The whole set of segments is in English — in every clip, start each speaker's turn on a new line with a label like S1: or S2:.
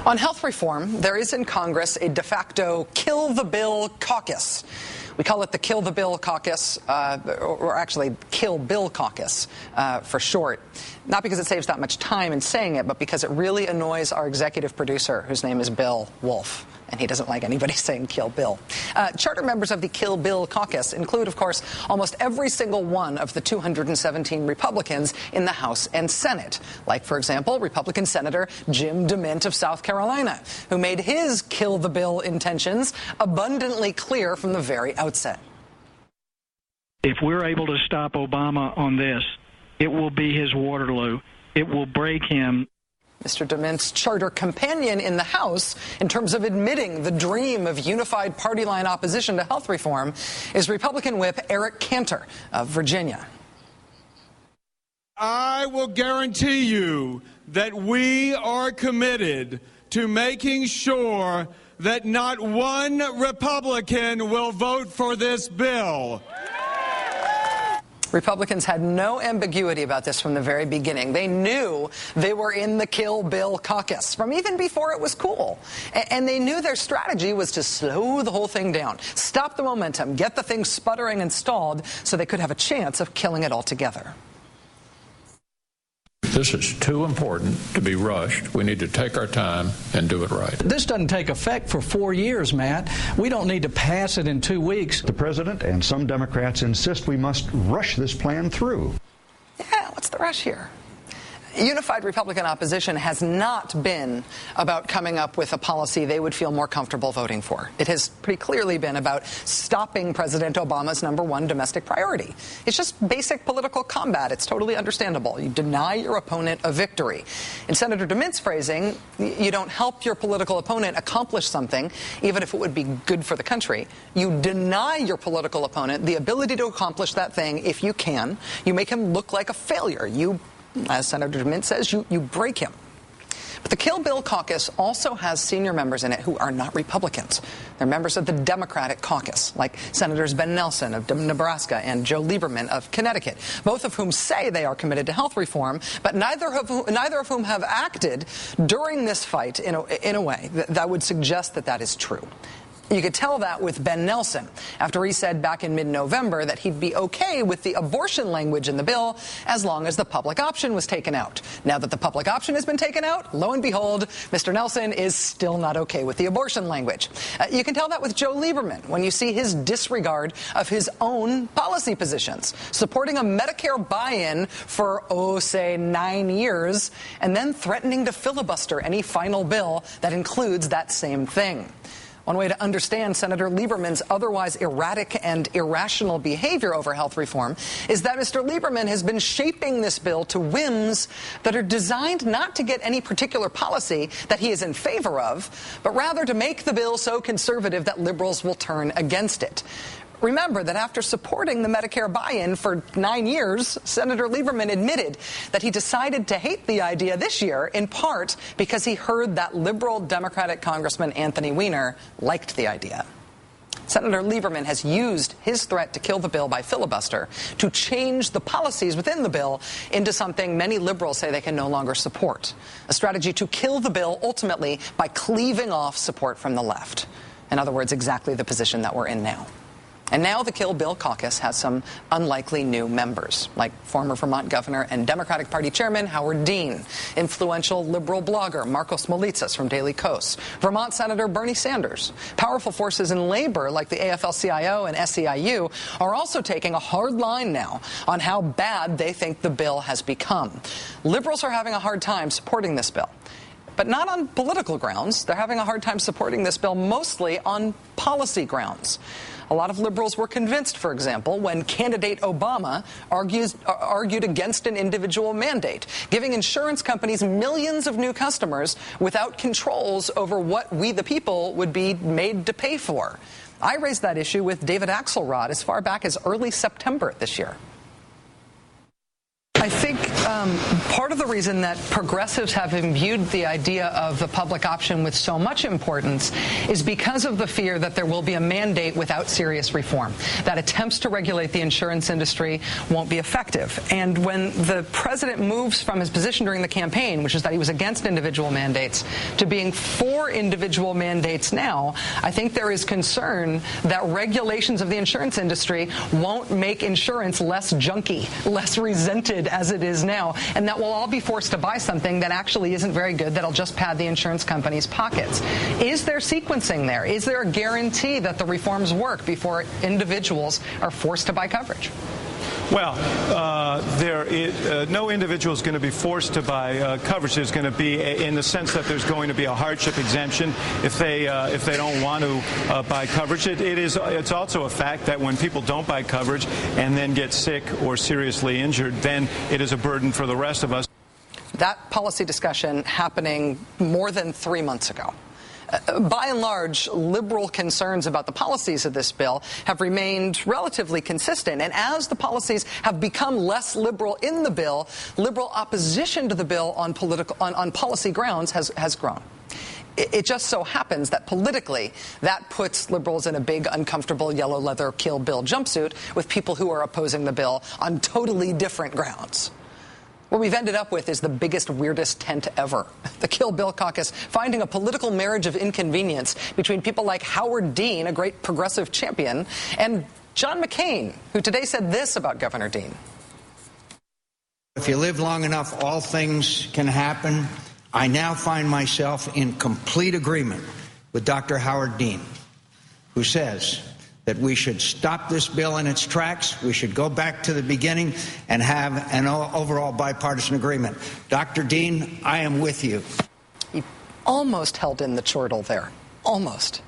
S1: On health reform, there is in Congress a de facto kill the bill caucus. We call it the Kill the Bill Caucus, or actually Kill Bill Caucus for short. Not because it saves that much time in saying it, but because it really annoys our executive producer, whose name is Bill Wolf, and he doesn't like anybody saying Kill Bill. Charter members of the Kill Bill Caucus include, of course, almost every single one of the 217 Republicans in the House and Senate. Like, for example, Republican Senator Jim DeMint of South Carolina, who made his Kill the Bill intentions abundantly clear from the very outset.
S2: If we're able to stop Obama on this, it will be his Waterloo. It will break him.
S1: Mr. DeMint's charter companion in the House, in terms of admitting the dream of unified party line opposition to health reform, is Republican Whip Eric Cantor of Virginia.
S3: I will guarantee you that we are committed to making sure that not one Republican will vote for this bill.
S1: Republicans had no ambiguity about this from the very beginning. They knew they were in the Kill Bill caucus from even before it was cool. And they knew their strategy was to slow the whole thing down, stop the momentum, get the thing sputtering and stalled so they could have a chance of killing it altogether.
S4: This is too important to be rushed. We need to take our time and do it right.
S5: This doesn't take effect for 4 years, Matt. We don't need to pass it in 2 weeks.
S6: The president and some Democrats insist we must rush this plan through.
S1: Yeah, what's the rush here? Unified Republican opposition has not been about coming up with a policy they would feel more comfortable voting for. It has pretty clearly been about stopping President Obama's #1 domestic priority. It's just basic political combat. It's totally understandable. You deny your opponent a victory. In Senator DeMint's phrasing, you don't help your political opponent accomplish something, even if it would be good for the country. You deny your political opponent the ability to accomplish that thing if you can. You make him look like a failure. You, as Senator DeMint says, you break him. But the Kill Bill caucus also has senior members in it who are not Republicans. They're members of the Democratic caucus, like Senators Ben Nelson of Nebraska and Joe Lieberman of Connecticut, both of whom say they are committed to health reform, but neither of whom have acted during this fight in a way that would suggest that that is true. You could tell that with Ben Nelson, after he said back in mid-November that he'd be okay with the abortion language in the bill as long as the public option was taken out. Now that the public option has been taken out, lo and behold, Mr. Nelson is still not okay with the abortion language. You can tell that with Joe Lieberman when you see his disregard of his own policy positions, supporting a Medicare buy-in for, say, 9 years, and then threatening to filibuster any final bill that includes that same thing. One way to understand Senator Lieberman's otherwise erratic and irrational behavior over health reform is that Mr. Lieberman has been shaping this bill to whims that are designed not to get any particular policy that he is in favor of, but rather to make the bill so conservative that liberals will turn against it. Remember that after supporting the Medicare buy-in for 9 years, Senator Lieberman admitted that he decided to hate the idea this year, in part because he heard that liberal Democratic Congressman Anthony Weiner liked the idea. Senator Lieberman has used his threat to kill the bill by filibuster to change the policies within the bill into something many liberals say they can no longer support, a strategy to kill the bill ultimately by cleaving off support from the left. In other words, exactly the position that we're in now. And now the Kill Bill caucus has some unlikely new members, like former Vermont governor and Democratic Party chairman Howard Dean, influential liberal blogger Marcos Molitsas from Daily Kos, Vermont Senator Bernie Sanders. Powerful forces in labor like the AFL-CIO and SEIU are also taking a hard line now on how bad they think the bill has become. Liberals are having a hard time supporting this bill. But not on political grounds. They're having a hard time supporting this bill mostly on policy grounds. A lot of liberals were convinced, for example, when candidate Obama argued against an individual mandate, giving insurance companies millions of new customers without controls over what we, the people, would be made to pay for. I raised that issue with David Axelrod as far back as early September this year.
S7: I think
S1: part of the reason that progressives have imbued the idea of the public option with so much importance is because of the fear that there will be a mandate without serious reform, that attempts to regulate the insurance industry won't be effective. And when the president moves from his position during the campaign, which is that he was against individual mandates, to being for individual mandates now, I think there is concern that regulations of the insurance industry won't make insurance less junky, less resented as it is now, and that we'll all be forced to buy something that actually isn't very good, that'll just pad the insurance company's pockets. Is there sequencing there? Is there a guarantee that the reforms work before individuals are forced to buy coverage?
S7: Well, no individual is going to be forced to buy coverage. There's going to be, in the sense that there's going to be a hardship exemption if they don't want to buy coverage. It's also a fact that when people don't buy coverage and then get sick or seriously injured, then it is a burden for the rest of us.
S1: That policy discussion happening more than 3 months ago. By and large, liberal concerns about the policies of this bill have remained relatively consistent. And as the policies have become less liberal in the bill, liberal opposition to the bill on policy grounds has grown. It just so happens that politically, that puts liberals in a big, uncomfortable yellow leather Kill Bill jumpsuit with people who are opposing the bill on totally different grounds. What we've ended up with is the biggest, weirdest tent ever. The Kill Bill caucus finding a political marriage of inconvenience between people like Howard Dean, a great progressive champion, and John McCain, who today said this about Governor Dean.
S8: If you live long enough, all things can happen. I now find myself in complete agreement with Dr. Howard Dean, who says that we should stop this bill in its tracks. We should go back to the beginning and have an overall bipartisan agreement. Dr. Dean, I am with you.
S1: He almost held in the chortle there. Almost.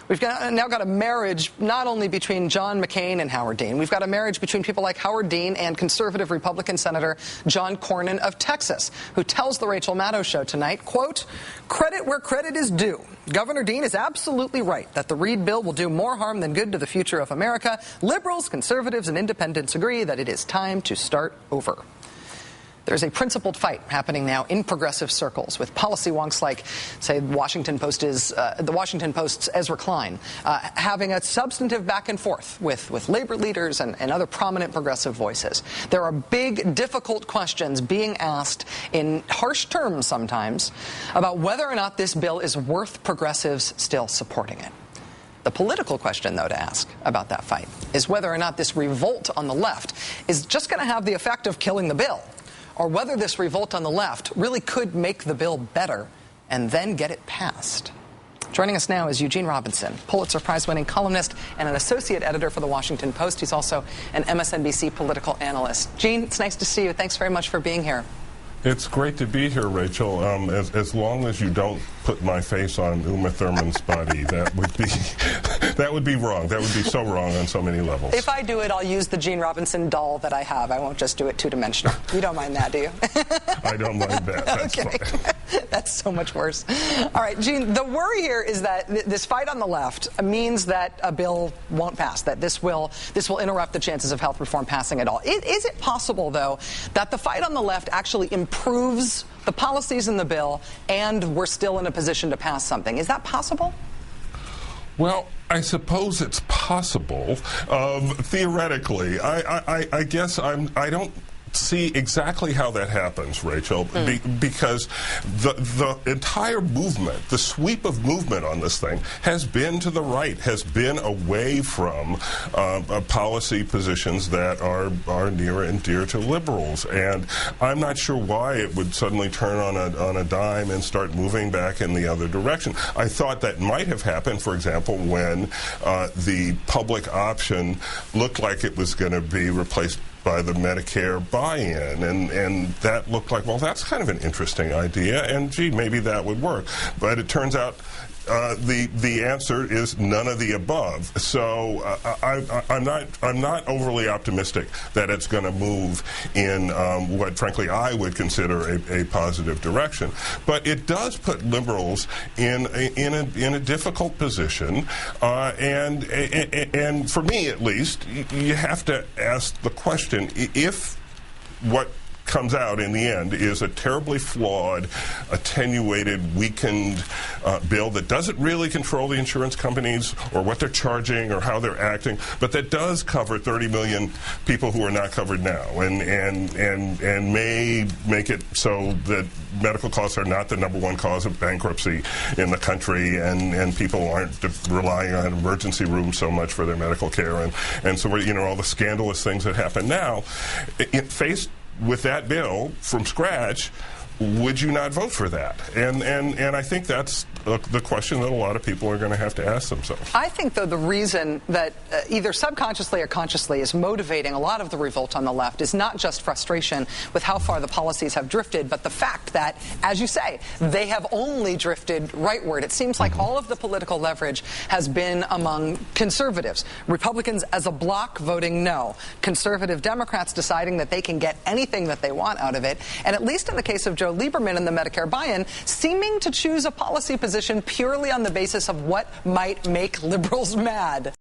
S1: We've now got a marriage not only between John McCain and Howard Dean. We've got a marriage between people like Howard Dean and conservative Republican Senator John Cornyn of Texas, who tells the Rachel Maddow Show tonight, quote, "Credit where credit is due. Governor Dean is absolutely right that the Reid bill will do more harm than good to the future of America. Liberals, conservatives, and independents agree that it is time to start over." There's a principled fight happening now in progressive circles with policy wonks like, say, the Washington Post's Ezra Klein, having a substantive back and forth with labor leaders and other prominent progressive voices. There are big, difficult questions being asked in harsh terms sometimes about whether or not this bill is worth progressives still supporting it. The political question, though, to ask about that fight is whether or not this revolt on the left is just going to have the effect of killing the bill, or whether this revolt on the left really could make the bill better and then get it passed. Joining us now is Eugene Robinson, Pulitzer Prize-winning columnist and an associate editor for The Washington Post. He's also an MSNBC political analyst. Gene, it's nice to see you. Thanks very much for being here.
S9: It's great to be here, Rachel. As long as you don't put my face on Uma Thurman's body, that would be wrong. That would be so wrong on so many levels.
S1: If I do it, I'll use the Gene Robinson doll that I have. I won't just do it two-dimensional. You don't mind that, do you?
S9: I don't mind that. That's
S1: okay.
S9: fine.
S1: That's so much worse. All right, Gene, the worry here is that this fight on the left means that a bill won't pass, that this will interrupt the chances of health reform passing at all. Is it possible, though, that the fight on the left actually improves the policies in the bill and we're still in a position to pass something? Is that possible?
S9: Well, I suppose it's possible. Theoretically, I guess I don't see exactly how that happens, Rachel, because the entire movement, the sweep of movement on this thing has been to the right, has been away from policy positions that are near and dear to liberals. And I'm not sure why it would suddenly turn on a dime and start moving back in the other direction. I thought that might have happened, for example, when the public option looked like it was going to be replaced by the Medicare buy-in, and that looked like, well, that's kind of an interesting idea, and gee, maybe that would work. But it turns out the answer is none of the above. So I'm not overly optimistic that it's going to move in what, frankly, I would consider a positive direction. But it does put liberals in a difficult position, and for me at least, you have to ask the question: if what comes out in the end is a terribly flawed, attenuated, weakened bill that doesn't really control the insurance companies or what they're charging or how they're acting, but that does cover 30 million people who are not covered now, and may make it so that medical costs are not the #1 cause of bankruptcy in the country, and people aren't relying on emergency rooms so much for their medical care, and so all the scandalous things that happen now. Faced with that bill from scratch, would you not vote for that? And I think that's the question that a lot of people are going to have to ask themselves.
S1: I think, though, the reason that either subconsciously or consciously is motivating a lot of the revolt on the left is not just frustration with how far the policies have drifted, but the fact that, as you say, they have only drifted rightward. It seems like all of the political leverage has been among conservatives. Republicans as a bloc voting no. Conservative Democrats deciding that they can get anything that they want out of it. And at least in the case of Joe Lieberman and the Medicare buy-in, seeming to choose a policy position purely on the basis of what might make liberals mad.